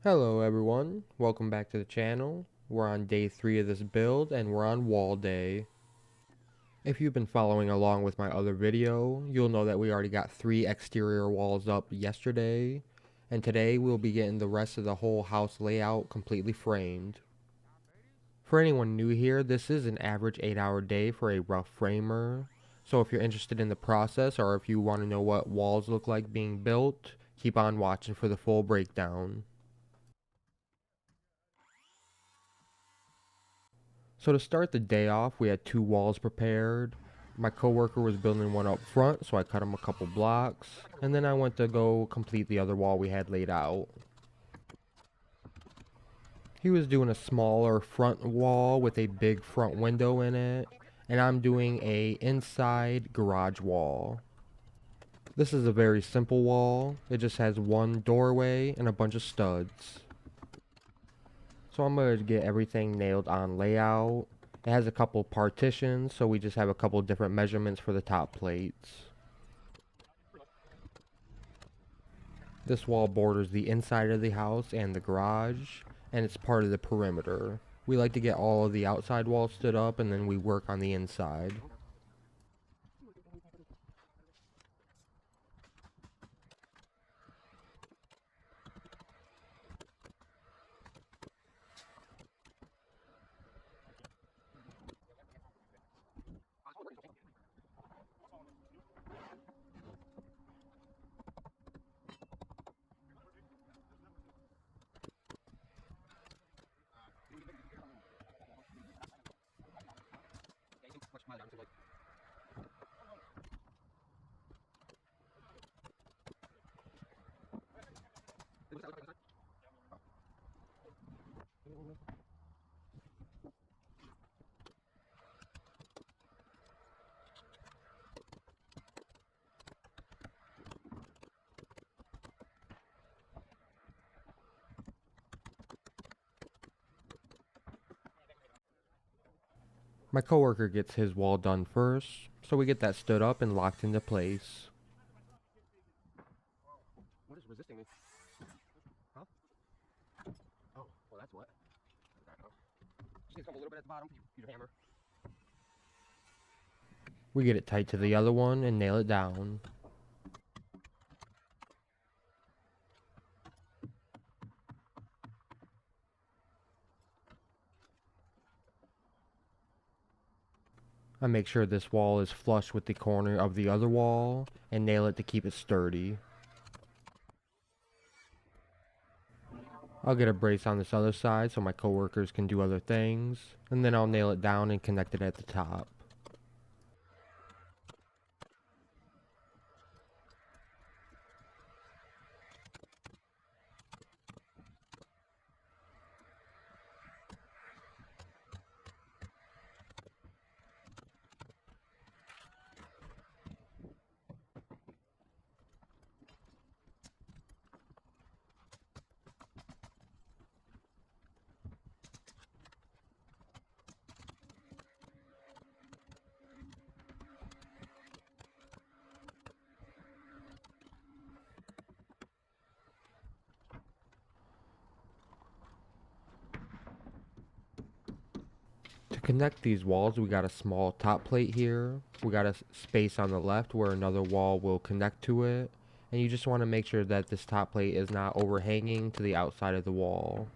Hello everyone, welcome back to the channel. We're on day 3 of this build and we're on wall day. If you've been following along with my other video, you'll know that we already got 3 exterior walls up yesterday, and today we'll be getting the rest of the whole house layout completely framed. For anyone new here, this is an average 8-hour day for a rough framer, so if you're interested in the process or if you want to know what walls look like being built, keep on watching for the full breakdown. So to start the day off, we had 2 walls prepared. My coworker was building one up front, so I cut him a couple blocks, and then I went to go complete the other wall we had laid out. He was doing a smaller front wall with a big front window in it, and I'm doing a inside garage wall. This is a very simple wall. It just has one doorway and a bunch of studs. So I'm going to get everything nailed on layout. It has a couple partitions, so we just have a couple different measurements for the top plates. This wall borders the inside of the house and the garage, and it's part of the perimeter. We like to get all of the outside walls stood up and then we work on the inside. My coworker gets his wall done first, so we get that stood up and locked into place. What is resisting me? Huh? Oh, well that's what. Just need to come a little bit at the bottom. Use your hammer. We get it tight to the other one and nail it down. I make sure this wall is flush with the corner of the other wall and nail it to keep it sturdy. I'll get a brace on this other side so my coworkers can do other things, and then I'll nail it down and connect it at the top. To connect these walls, we got a small top plate here. We got a space on the left where another wall will connect to it. And you just want to make sure that this top plate is not overhanging to the outside of the wall.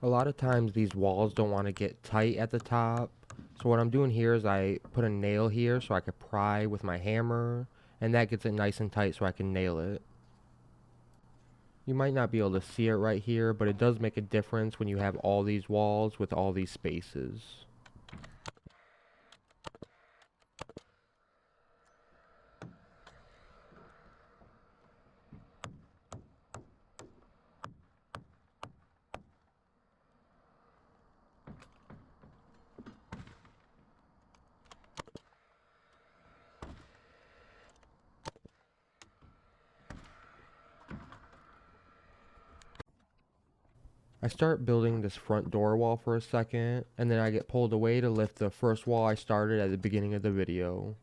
A lot of times these walls don't want to get tight at the top. So what I'm doing here is I put a nail here so I can pry with my hammer, and that gets it nice and tight so I can nail it. You might not be able to see it right here, but it does make a difference when you have all these walls with all these spaces. I start building this front door wall for a second, and then I get pulled away to lift the first wall I started at the beginning of the video.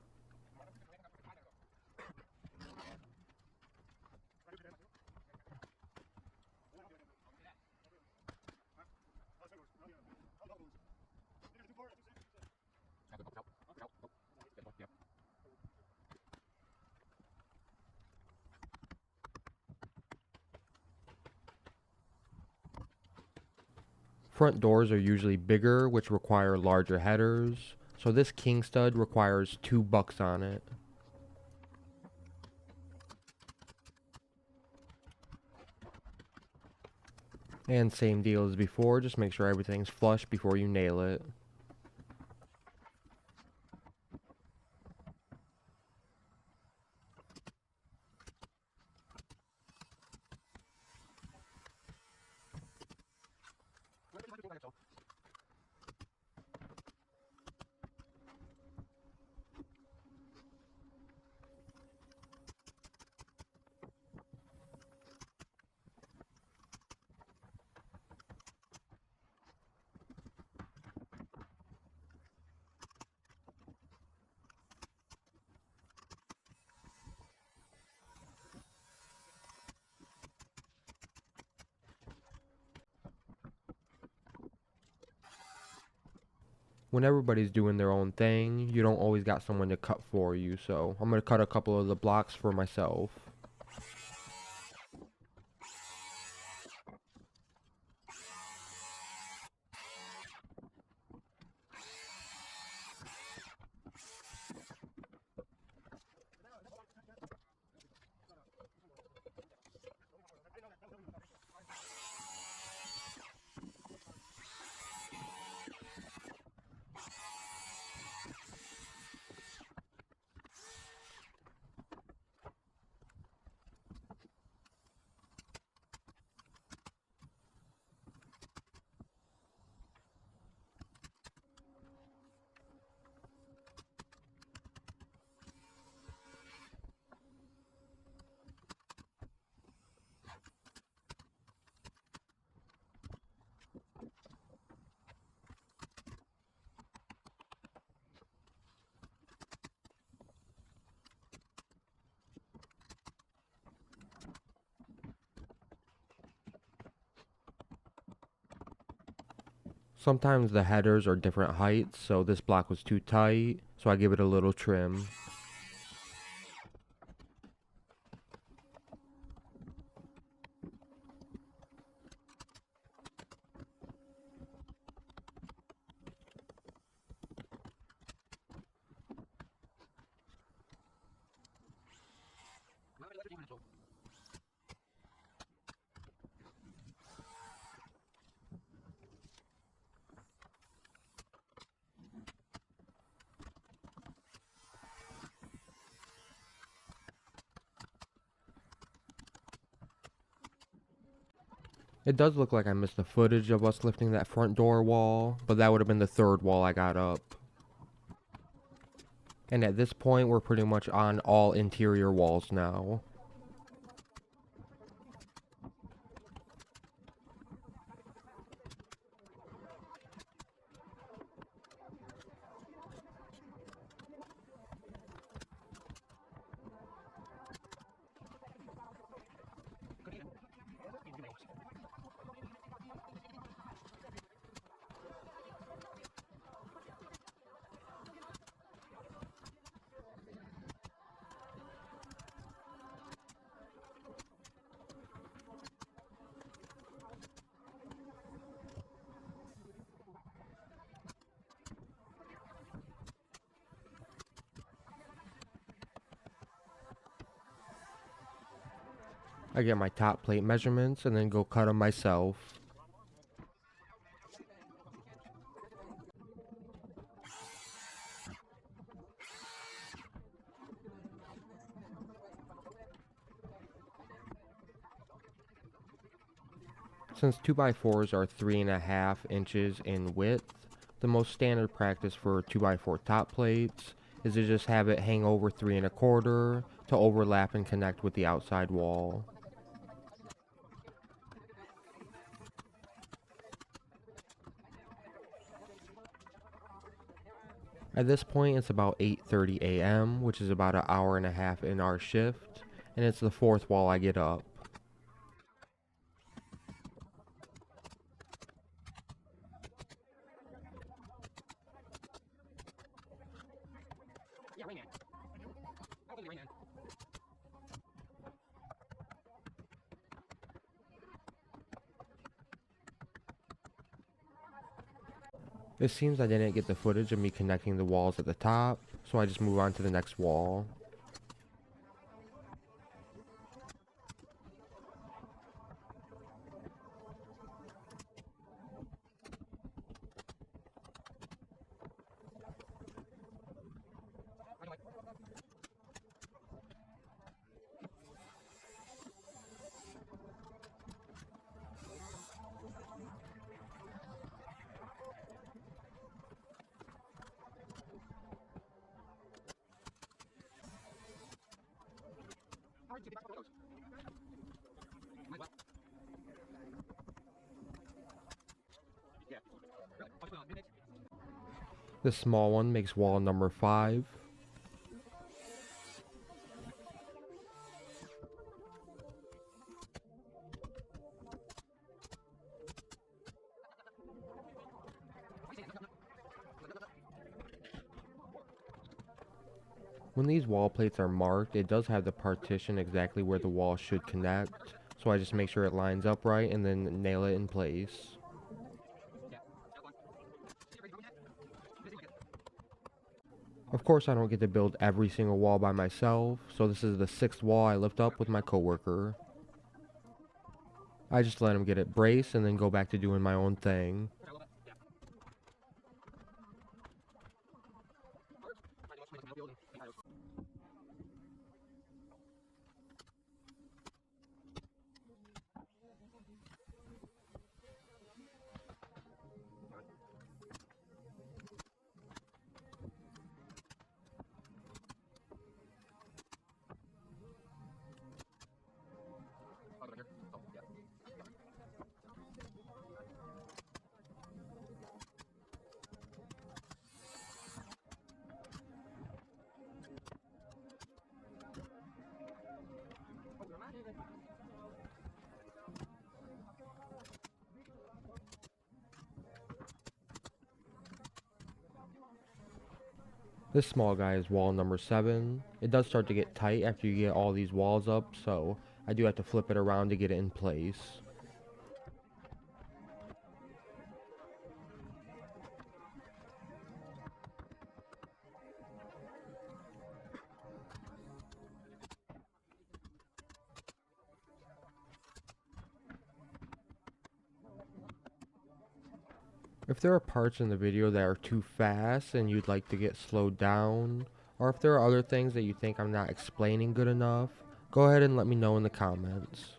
Front doors are usually bigger, which require larger headers, so this king stud requires 2 bucks on it. And same deal as before, just make sure everything's flush before you nail it. When everybody's doing their own thing, you don't always got someone to cut for you, so I'm going to cut a couple of the blocks for myself. Sometimes the headers are different heights, so this block was too tight, so I give it a little trim. It does look like I missed the footage of us lifting that front door wall, but that would have been the third wall I got up. And at this point, we're pretty much on all interior walls now. I get my top plate measurements and then go cut them myself. Since 2x4s are 3.5 inches in width, the most standard practice for 2x4 top plates is to just have it hang over 3.25 to overlap and connect with the outside wall. At this point, it's about 8:30 a.m., which is about an hour and a half in our shift, and it's the fourth wall I get up. Yeah, Rain Man. I don't think Rain Man. It seems I didn't get the footage of me connecting the walls at the top, so I just move on to the next wall. How did you get back up those? Might well. Yeah. Really? I'll just put on minutes. This small one makes wall number 5. When these wall plates are marked, it does have the partition exactly where the wall should connect, so I just make sure it lines up right and then nail it in place. Of course, I don't get to build every single wall by myself, so this is the 6th wall I lift up with my coworker. I just let him get it braced and then go back to doing my own thing. This small guy is wall number 7. It does start to get tight after you get all these walls up, so I do have to flip it around to get it in place. If there are parts in the video that are too fast and you'd like to get slowed down, or if there are other things that you think I'm not explaining good enough, go ahead and let me know in the comments.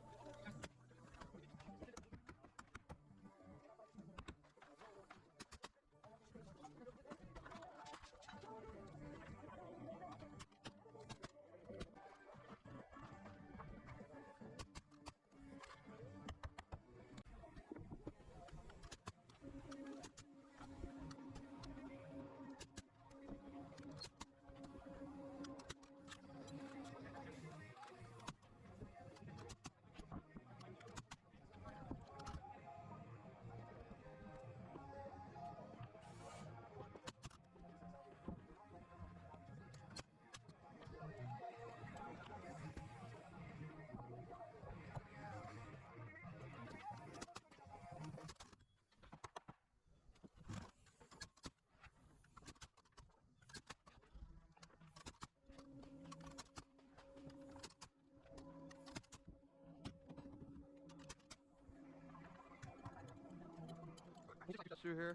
Can you just like through here?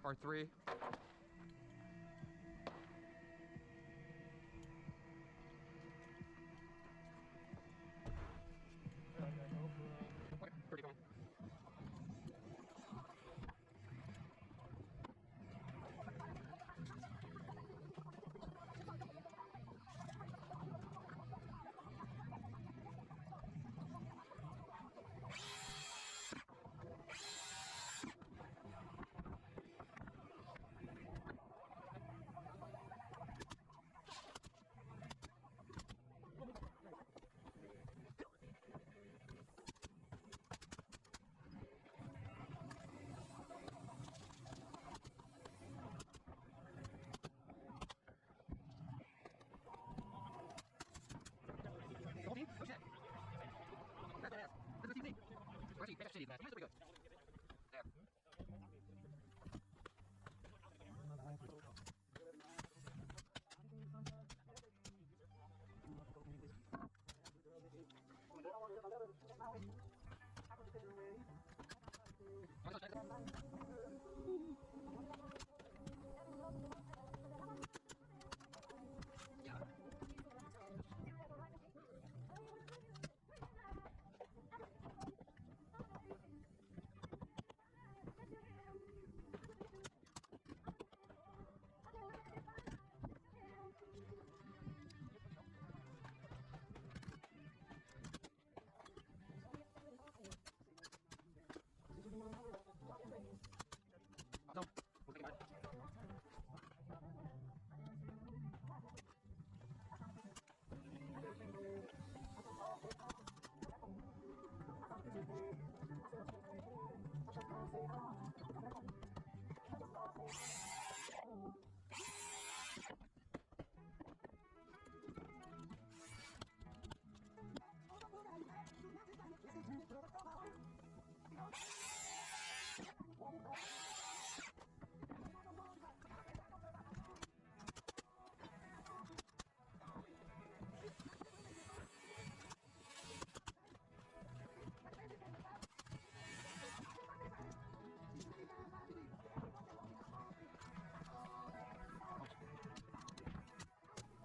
Part 3. Okay, pretty cool. shitty glass. That's pretty good. There. So, we'll take it back.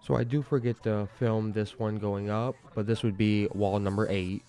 So I do forget to film this one going up, but this would be wall number 8.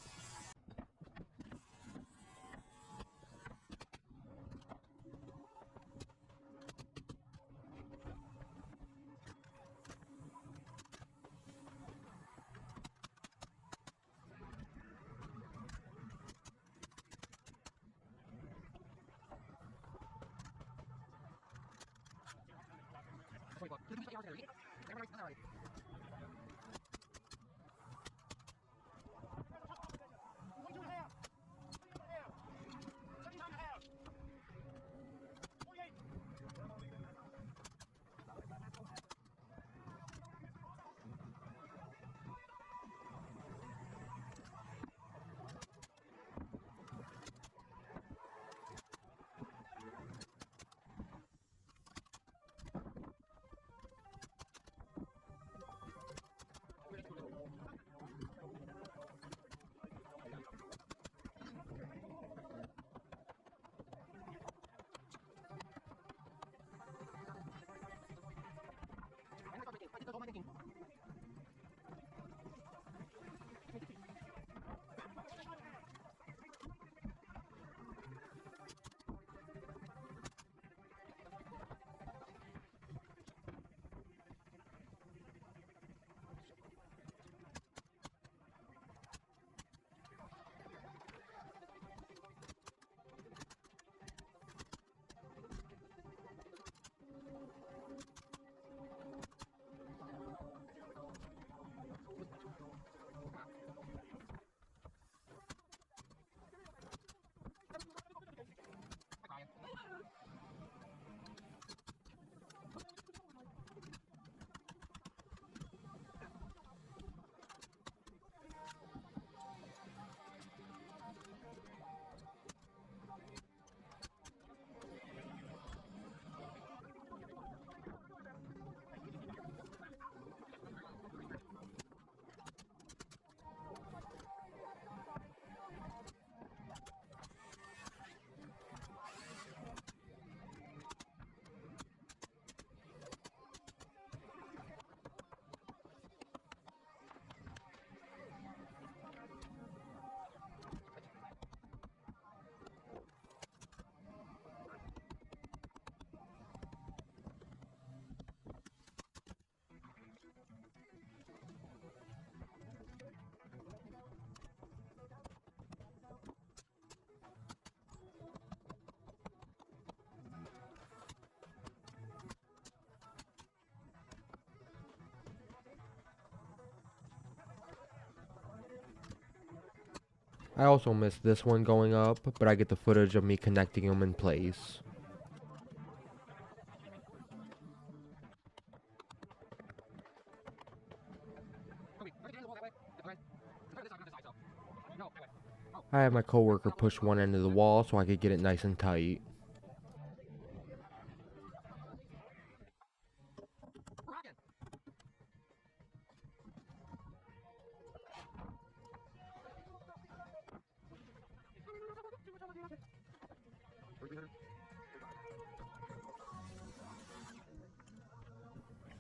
I also missed this one going up, but I get the footage of me connecting them in place. Okay, the wall that way. Okay. Turn this side, not this side, so. No, I had my coworker push one end of the wall so I could get it nice and tight.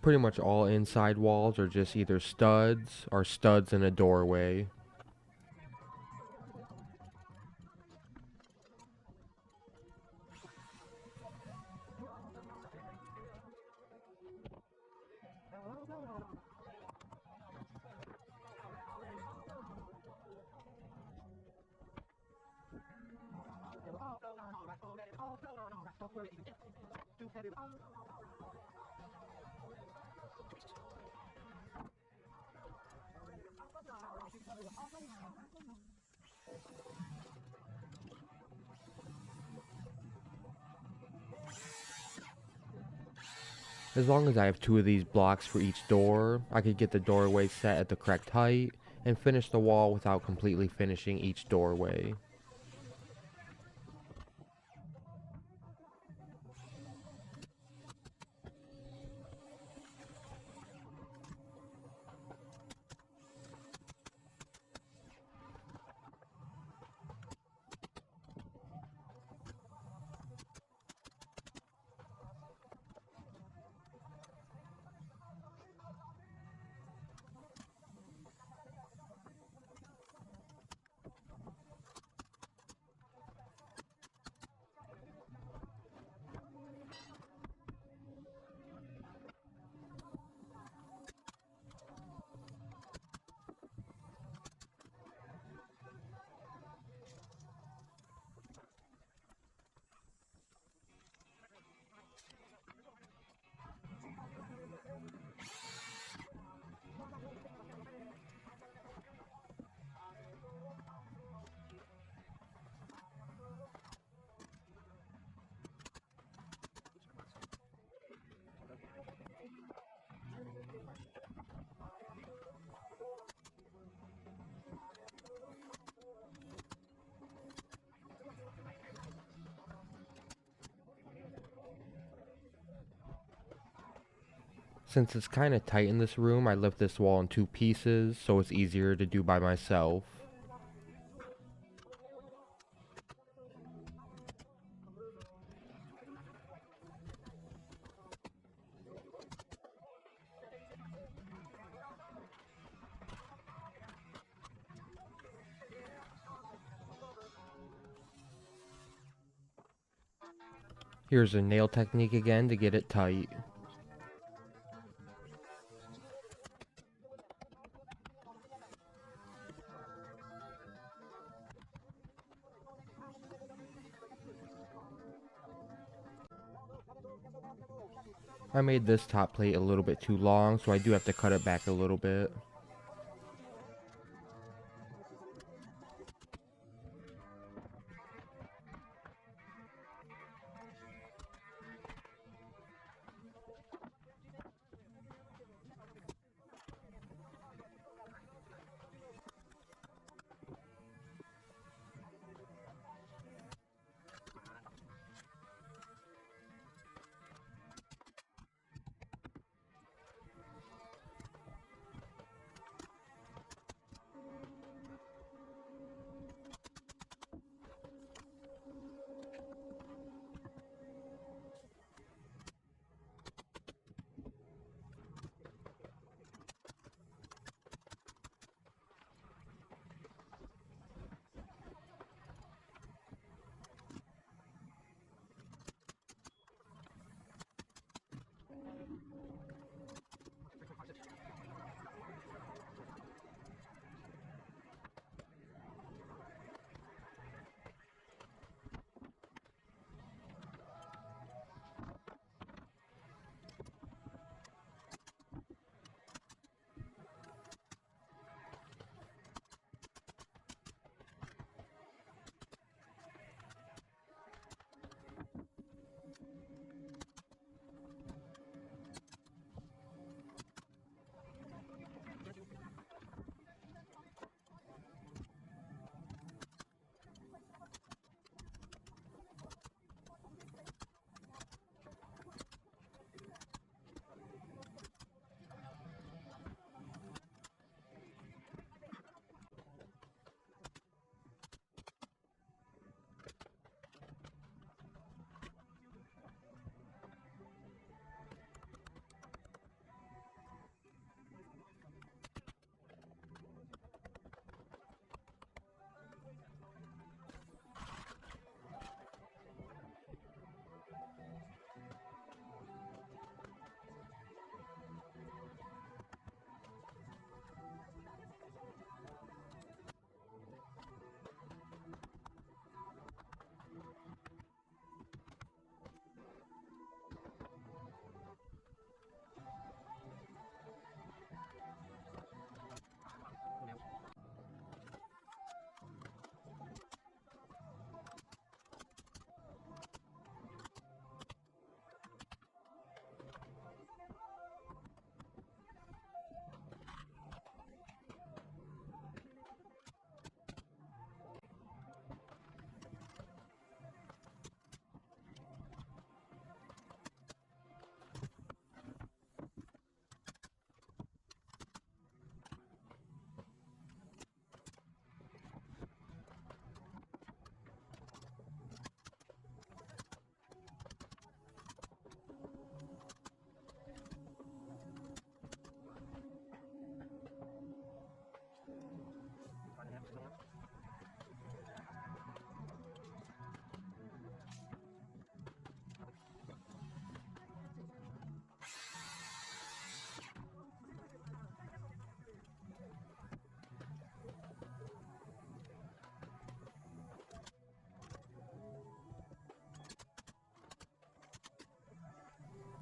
Pretty much all inside walls are just either studs or studs in a doorway. As long as I have 2 of these blocks for each door, I could get the doorway set at the correct height and finish the wall without completely finishing each doorway. Since it's kinda tight in this room, I left this wall in 2 pieces so it's easier to do by myself. Here's a nail technique again to get it tight. I made this top plate a little bit too long, so I do have to cut it back a little bit.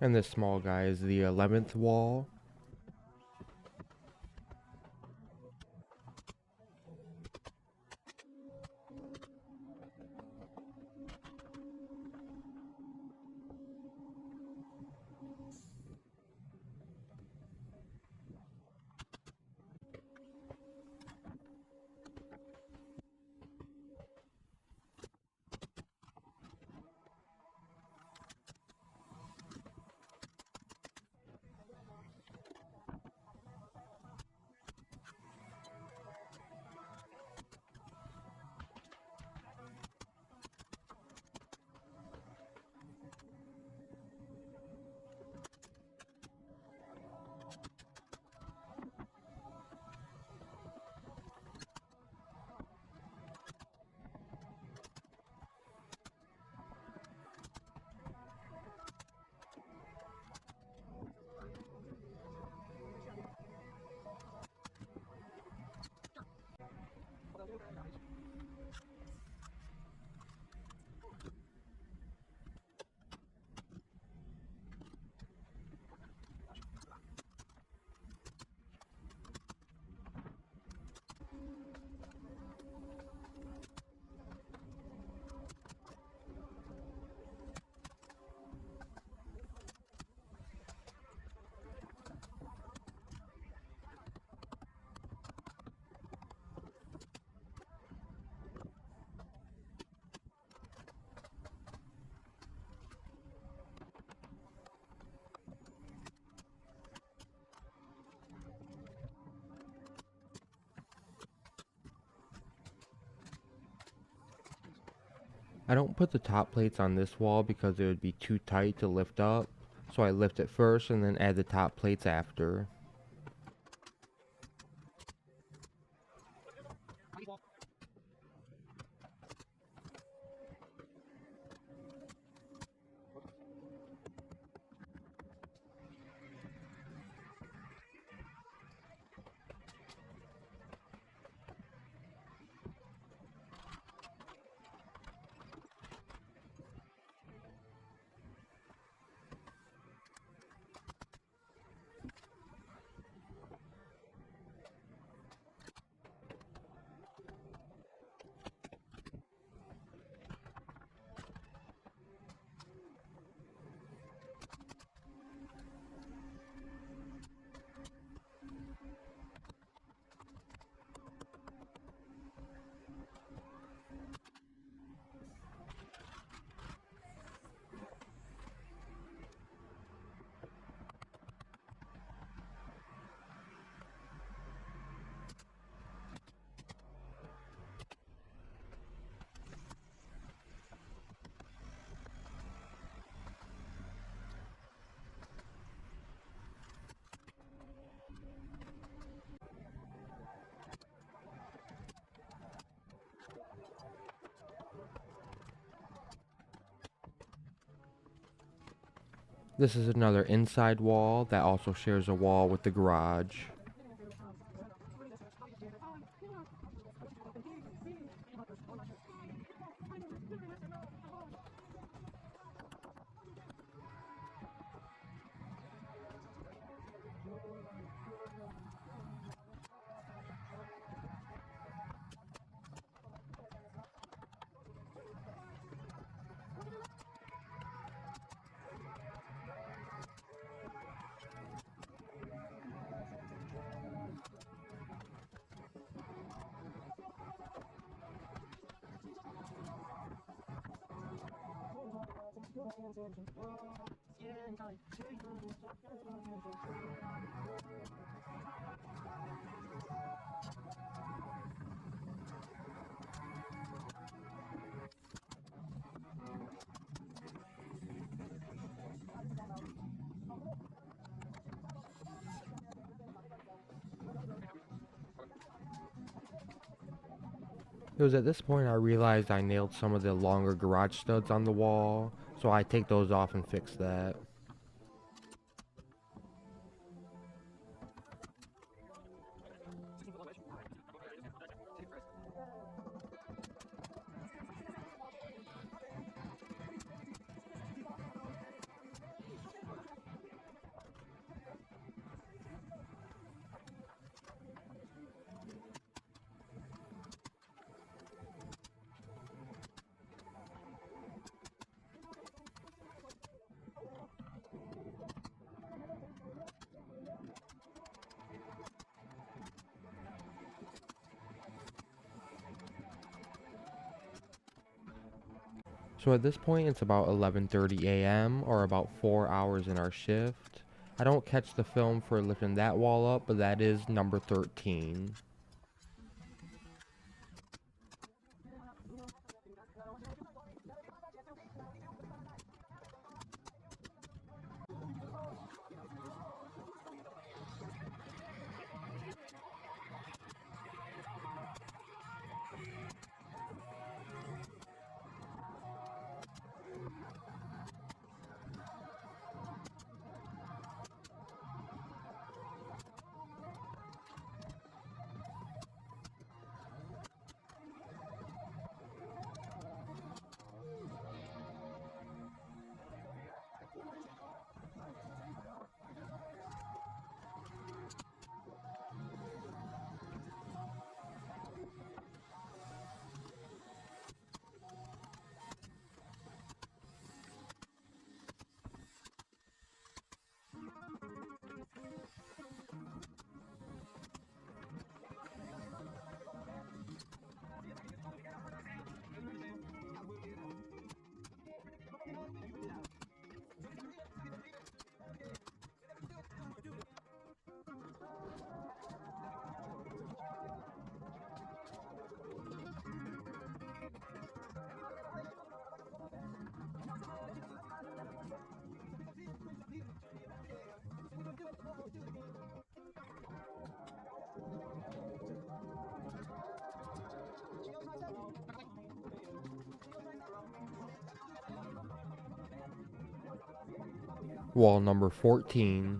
And this small guy is the 11th wall. I don't put the top plates on this wall because it would be too tight to lift up, so I lift it first and then add the top plates after. This is another inside wall that also shares a wall with the garage. It was at this point I realized I nailed some of the longer garage studs on the wall, so I take those off and fix that. So at this point it's about 11:30 a.m. or about 4 hours in our shift. I don't catch the film for lifting that wall up, but that is number 13. Wall number 14.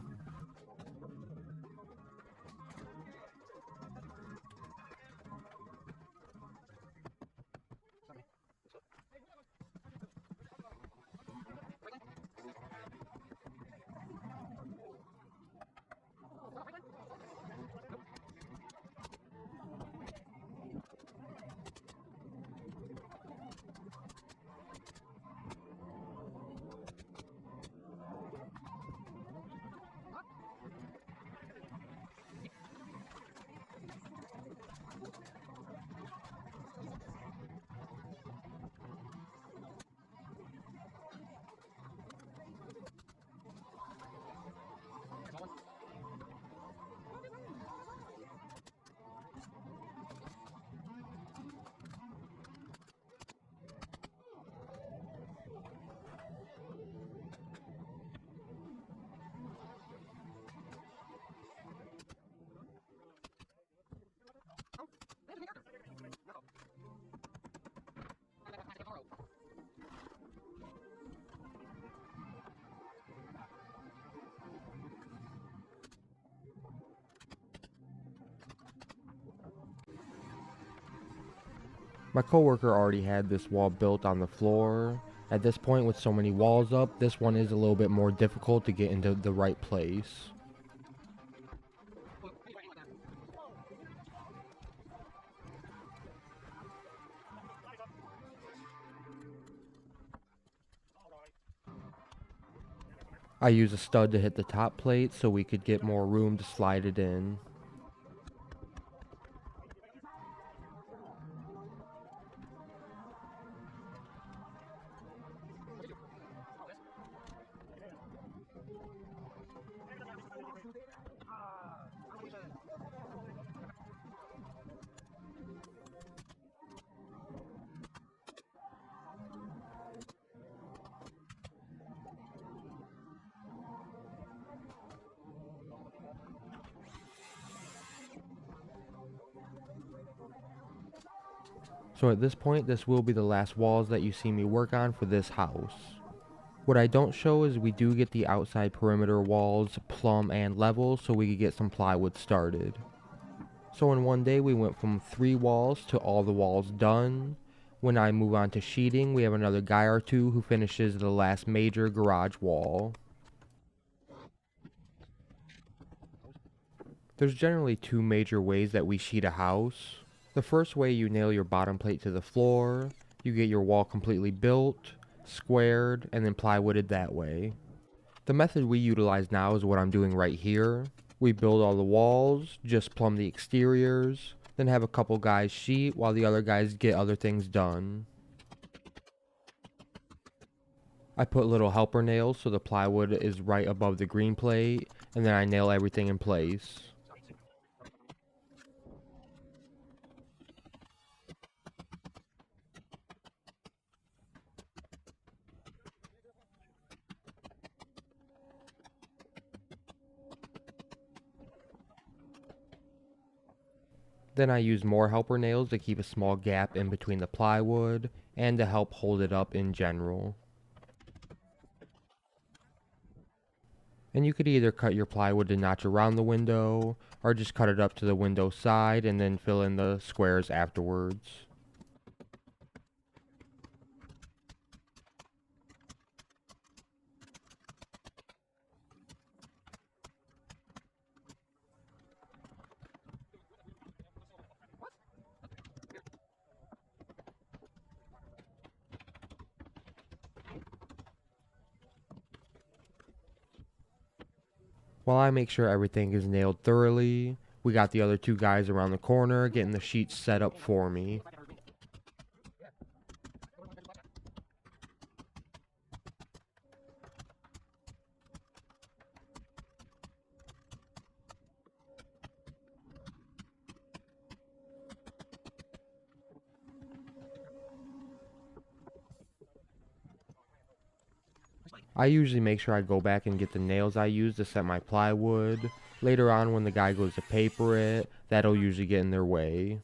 My coworker already had this wall built on the floor. At this point, with so many walls up, this one is a little bit more difficult to get into the right place. I use a stud to hit the top plate so we could get more room to slide it in. So at this point, this will be the last walls that you see me work on for this house. What I don't show is we do get the outside perimeter walls plumb and level so we could get some plywood started. So in one day we went from 3 walls to all the walls done. When I move on to sheeting, we have another guy or two who finishes the last major garage wall. There's generally 2 major ways that we sheet a house. The first way, you nail your bottom plate to the floor, you get your wall completely built, squared, and then plywooded that way. The method we utilize now is what I'm doing right here. We build all the walls, just plumb the exteriors, then have a couple guys sheet while the other guys get other things done. I put little helper nails so the plywood is right above the green plate, and then I nail everything in place. Then I use more helper nails to keep a small gap in between the plywood and to help hold it up in general. And you could either cut your plywood to notch around the window, or just cut it up to the window side and then fill in the squares afterwards. While I make sure everything is nailed thoroughly, we got the other 2 guys around the corner getting the sheets set up for me. I usually make sure I go back and get the nails I use to set my plywood. Later on when the guy goes to paper it, that'll usually get in their way.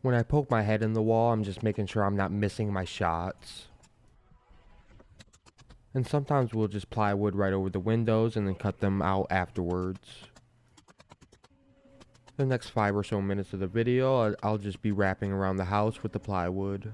When I poke my head in the wall, I'm just making sure I'm not missing my shots. And sometimes we'll just plywood right over the windows and then cut them out afterwards. The next 5 or so minutes of the video, I'll just be wrapping around the house with the plywood.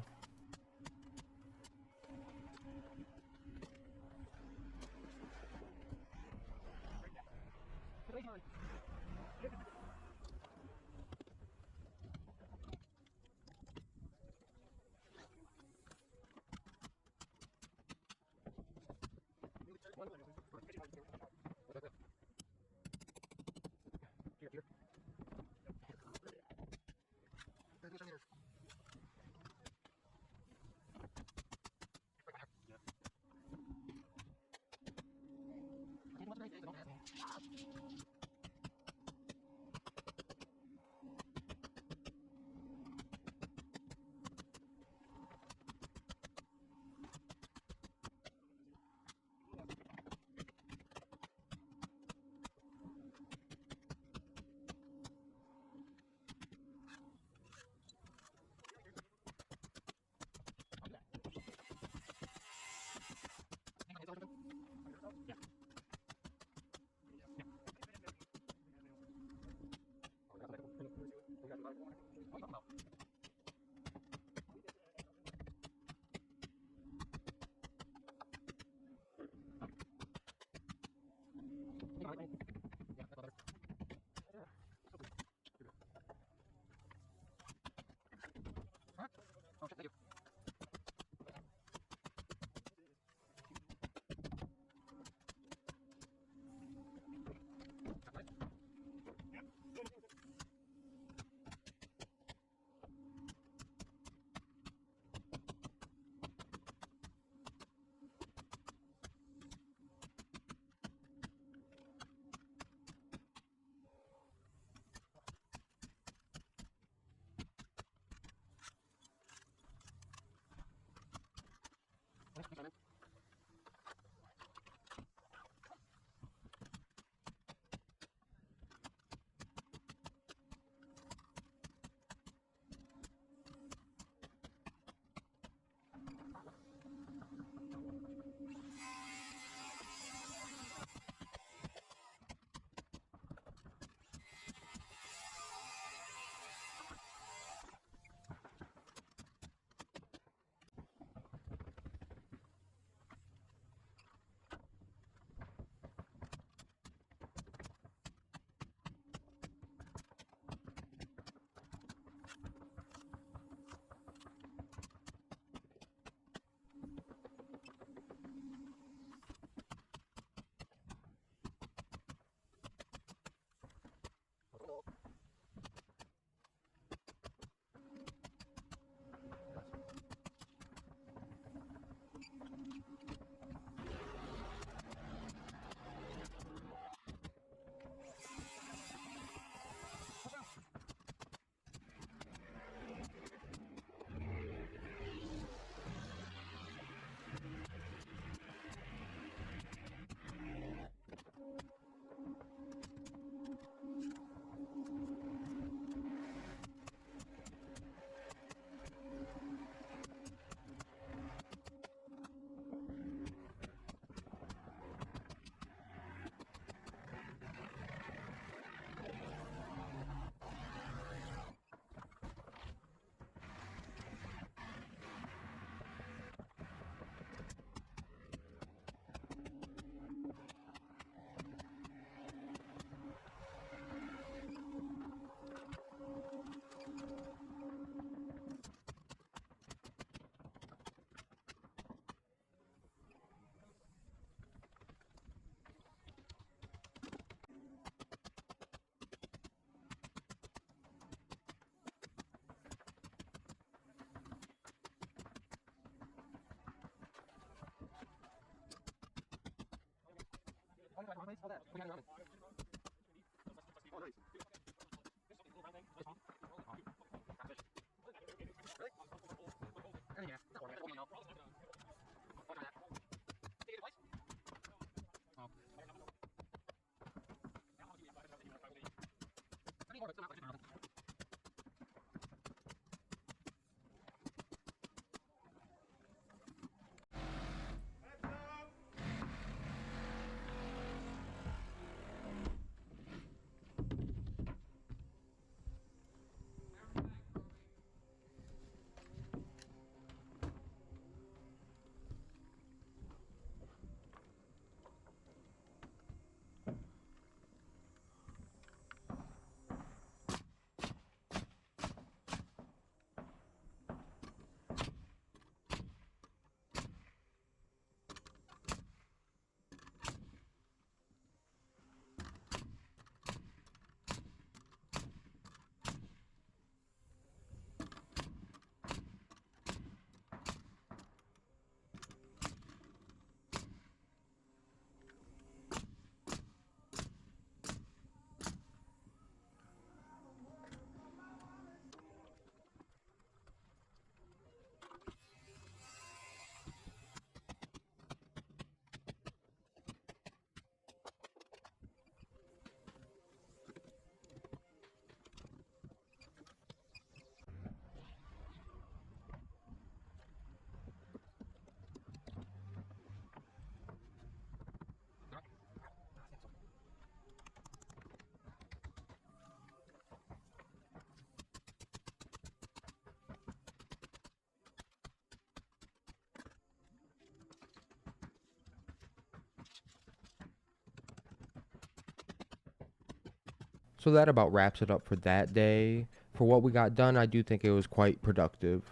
So that about wraps it up for that day. For what we got done, I do think it was quite productive.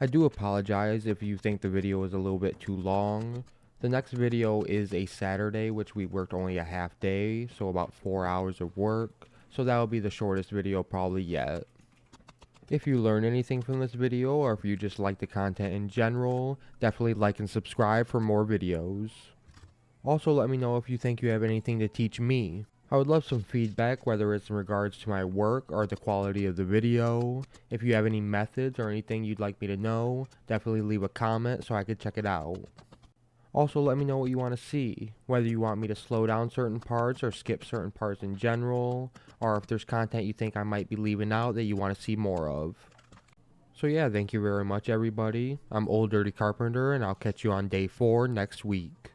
I do apologize if you think the video is a little bit too long. The next video is a Saturday, which we worked only a half day, so about 4 hours of work. So that will be the shortest video probably yet. If you learned anything from this video, or if you just like the content in general, definitely like and subscribe for more videos. Also, let me know if you think you have anything to teach me. I would love some feedback, whether it's in regards to my work or the quality of the video. If you have any methods or anything you'd like me to know, definitely leave a comment so I could check it out. Also, let me know what you want to see, whether you want me to slow down certain parts or skip certain parts in general, or if there's content you think I might be leaving out that you want to see more of. So yeah, thank you very much everybody. I'm Old Dirty Carpenter, and I'll catch you on day 4 next week.